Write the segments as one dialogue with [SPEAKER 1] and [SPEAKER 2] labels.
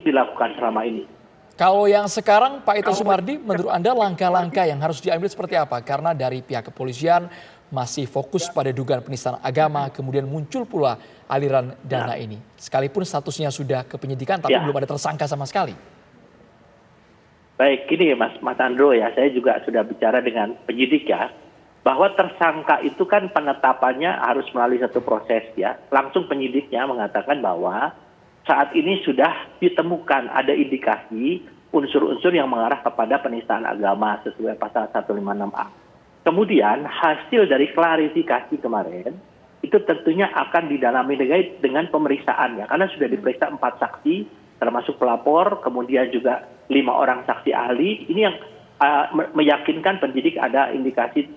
[SPEAKER 1] dilakukan selama ini.
[SPEAKER 2] Kalau yang sekarang Pak Ito Sumardi, menurut Anda langkah-langkah yang harus diambil seperti apa? Karena dari pihak kepolisian masih fokus pada dugaan penistaan agama, kemudian muncul pula aliran dana ini. Sekalipun statusnya sudah ke penyidikan, tapi belum ada tersangka sama sekali.
[SPEAKER 1] Baik, gini Mas Andro ya, saya juga sudah bicara dengan penyidik ya, bahwa tersangka itu kan penetapannya harus melalui satu proses ya. Langsung penyidiknya mengatakan bahwa saat ini sudah ditemukan ada indikasi unsur-unsur yang mengarah kepada penistaan agama sesuai pasal 156A. Kemudian hasil dari klarifikasi kemarin itu tentunya akan didalami dengan pemeriksaan ya, karena sudah diperiksa 4 saksi termasuk pelapor, kemudian juga 5 orang saksi ahli. Ini yang meyakinkan penyidik ada indikasi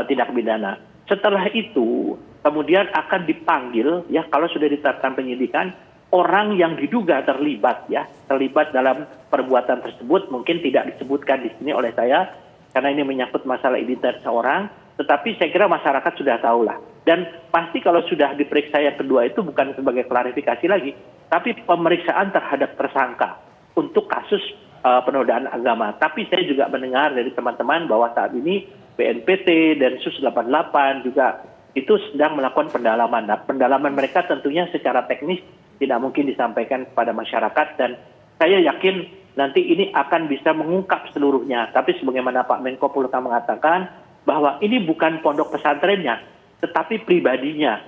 [SPEAKER 1] tindak pidana. Setelah itu kemudian akan dipanggil ya, kalau sudah ditetapkan penyidikan, orang yang diduga terlibat dalam perbuatan tersebut. Mungkin tidak disebutkan di sini oleh saya karena ini menyangkut masalah identitas seorang, tetapi saya kira masyarakat sudah tahu lah. Dan pasti kalau sudah diperiksa yang kedua itu bukan sebagai klarifikasi lagi, tapi pemeriksaan terhadap tersangka untuk kasus penodaan agama. Tapi saya juga mendengar dari teman-teman bahwa saat ini BNPT dan Densus 88 juga itu sedang melakukan pendalaman. Nah, pendalaman mereka tentunya secara teknis tidak mungkin disampaikan kepada masyarakat, dan saya yakin nanti ini akan bisa mengungkap seluruhnya. Tapi sebagaimana Pak Menko Polhukam mengatakan bahwa ini bukan pondok pesantrennya, tetapi pribadinya.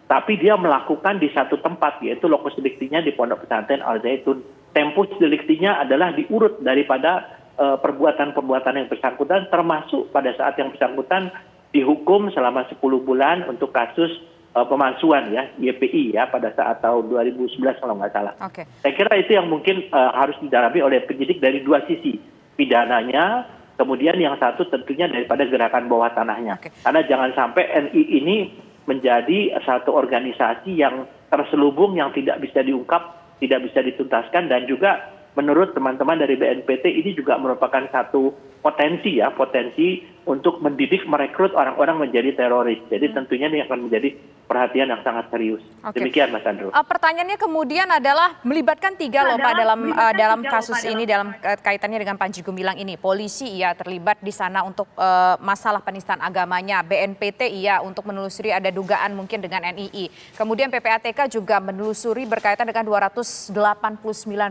[SPEAKER 1] Tapi dia melakukan di satu tempat, yaitu lokus deliktinya di Pondok Pesantren Al Zaitun. Tempus deliktinya adalah diurut daripada perbuatan-perbuatan yang bersangkutan, termasuk pada saat yang bersangkutan dihukum selama 10 bulan untuk kasus pemalsuan ya, YPI ya, pada saat tahun 2011 kalau nggak salah. Saya kira itu yang mungkin harus didalami oleh penyidik dari dua sisi, pidananya, kemudian yang satu tentunya daripada gerakan bawah tanahnya. Karena jangan sampai NI ini menjadi satu organisasi yang terselubung, yang tidak bisa diungkap, tidak bisa dituntaskan, dan juga menurut teman-teman dari BNPT ini juga merupakan satu potensi untuk mendidik, merekrut orang-orang menjadi teroris. Jadi tentunya ini akan menjadi perhatian yang sangat serius. Demikian Mas Andro.
[SPEAKER 3] Pertanyaannya kemudian adalah melibatkan 3 loh Pak dalam kasus ini, dalam kaitannya dengan Panji Gumilang ini. Polisi iya terlibat di sana untuk masalah penistaan agamanya. BNPT iya untuk menelusuri ada dugaan mungkin dengan NII. Kemudian PPATK juga menelusuri berkaitan dengan 289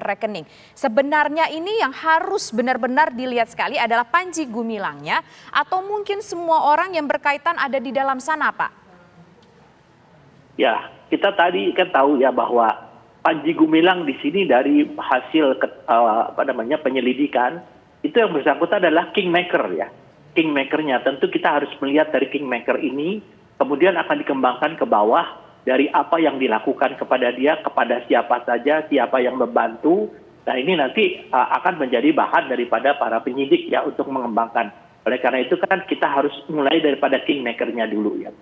[SPEAKER 3] rekening. Sebenarnya ini yang harus benar-benar dilihat sekali adalah Panji Gumilangnya, atau mungkin semua orang yang berkaitan ada di dalam sana, Pak?
[SPEAKER 1] Ya, kita tadi kan tahu ya bahwa Panji Gumilang di sini dari hasil penyelidikan itu yang bersangkutan adalah kingmaker ya. Kingmakernya tentu kita harus melihat dari kingmaker ini, kemudian akan dikembangkan ke bawah dari apa yang dilakukan kepada dia, kepada siapa saja, siapa yang membantu. Nah ini nanti akan menjadi bahan daripada para penyidik ya untuk mengembangkan. Oleh karena itu kan kita harus mulai daripada kingmaker-nya dulu ya.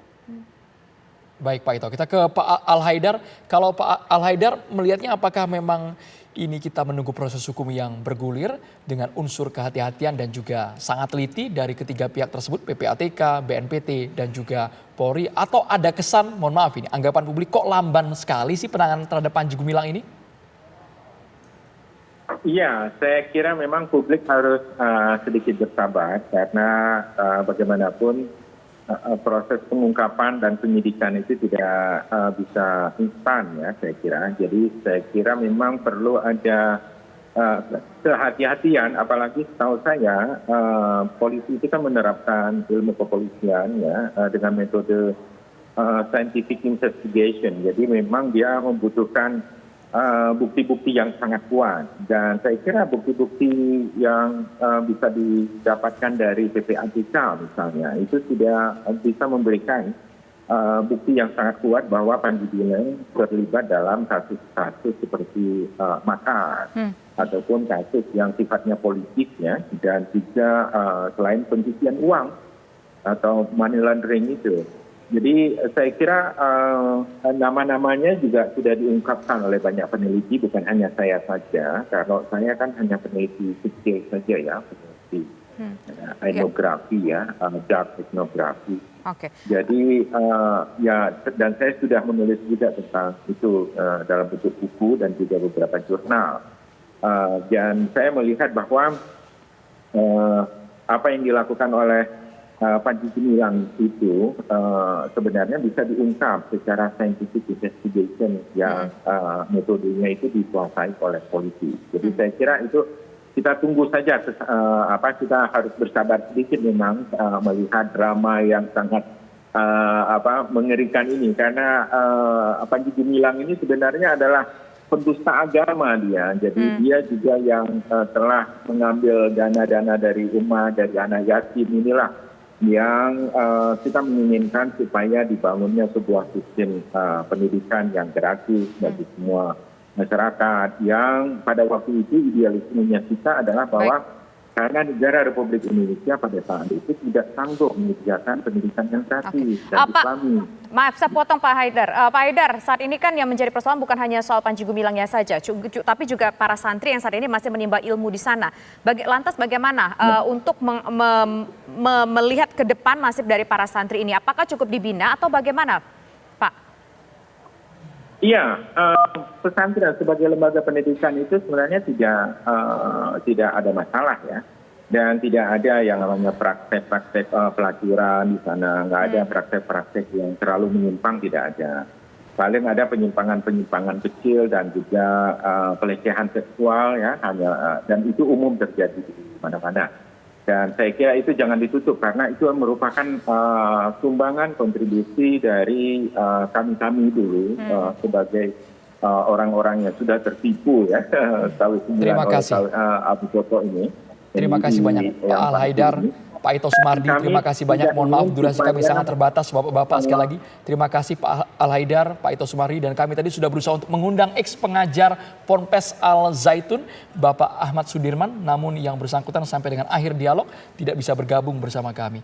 [SPEAKER 2] Baik Pak Ito, kita ke Pak Al-Haidar. Kalau Pak Al-Haidar melihatnya apakah memang ini kita menunggu proses hukum yang bergulir dengan unsur kehati-hatian dan juga sangat teliti dari ketiga pihak tersebut, PPATK, BNPT dan juga Polri, atau ada kesan, mohon maaf ini, anggapan publik kok lamban sekali sih penanganan terhadap Panji Gumilang ini?
[SPEAKER 4] Iya, saya kira memang publik harus sedikit bersabar karena bagaimanapun proses pengungkapan dan penyidikan itu tidak bisa instan ya saya kira. Jadi saya kira memang perlu ada kehati-hatian, apalagi setahu saya polisi itu kan menerapkan ilmu kepolisian ya dengan metode scientific investigation. Jadi memang dia membutuhkan bukti-bukti yang sangat kuat, dan saya kira bukti-bukti yang bisa didapatkan dari PPATK misalnya itu sudah bisa memberikan bukti yang sangat kuat bahwa Panji Gumilang terlibat dalam kasus-kasus seperti makar ataupun kasus yang sifatnya politik ya, dan juga selain pencucian uang atau money laundering itu. Jadi saya kira nama-namanya juga sudah diungkapkan oleh banyak peneliti, bukan hanya saya saja. Kalau saya kan hanya peneliti kecil saja ya, peneliti etnografi ya, dark etnografi. Jadi ya, dan saya sudah menulis juga tentang itu dalam bentuk buku dan juga beberapa jurnal. Dan saya melihat bahwa apa yang dilakukan oleh Panji Gumilang itu sebenarnya bisa diungkap secara scientific investigation yang metodenya itu dikuasai oleh polisi. Jadi saya kira itu kita tunggu saja, kita harus bersabar sedikit memang melihat drama yang sangat mengerikan ini, karena Panji Gumilang ini sebenarnya adalah pendusta agama dia. Jadi dia juga yang telah mengambil dana-dana dari umat, dari anak yatim inilah yang kita menginginkan supaya dibangunnya sebuah sistem pendidikan yang gratis bagi semua masyarakat, yang pada waktu itu idealismenya kita adalah bahwa karena negara Republik Indonesia pada saat itu tidak sanggup menyediakan pendidikan yang gratis dan Islami.
[SPEAKER 3] Maaf, saya potong Pak Haidar. Pak Haidar, saat ini kan yang menjadi persoalan bukan hanya soal Panji Gumilangnya saja, tapi juga para santri yang saat ini masih menimba ilmu di sana. Lantas bagaimana untuk melihat ke depan nasib dari para santri ini? Apakah cukup dibina atau bagaimana, Pak?
[SPEAKER 4] Iya, pesantren sebagai lembaga pendidikan itu sebenarnya tidak ada masalah ya, dan tidak ada yang namanya praktek-praktek pelacuran di sana, nggak ada praktek-praktek yang terlalu menyimpang, tidak ada. Paling ada penyimpangan kecil dan juga pelecehan seksual ya, dan itu umum terjadi di mana-mana. Dan saya kira itu jangan ditutup karena itu merupakan sumbangan kontribusi dari kami dulu sebagai orang-orang yang sudah tertipu ya tahun 9 oleh Abu Toto ini.
[SPEAKER 2] Terima kasih banyak Pak Al Haidar, Pak Ito Sumardi, terima kasih banyak. Mohon maaf durasi kami sangat terbatas Bapak-Bapak. Sekali lagi terima kasih Pak Al Haidar, Pak Ito Sumardi, dan kami tadi sudah berusaha untuk mengundang ex pengajar Ponpes Al Zaitun Bapak Ahmad Sudirman, namun yang bersangkutan sampai dengan akhir dialog tidak bisa bergabung bersama kami.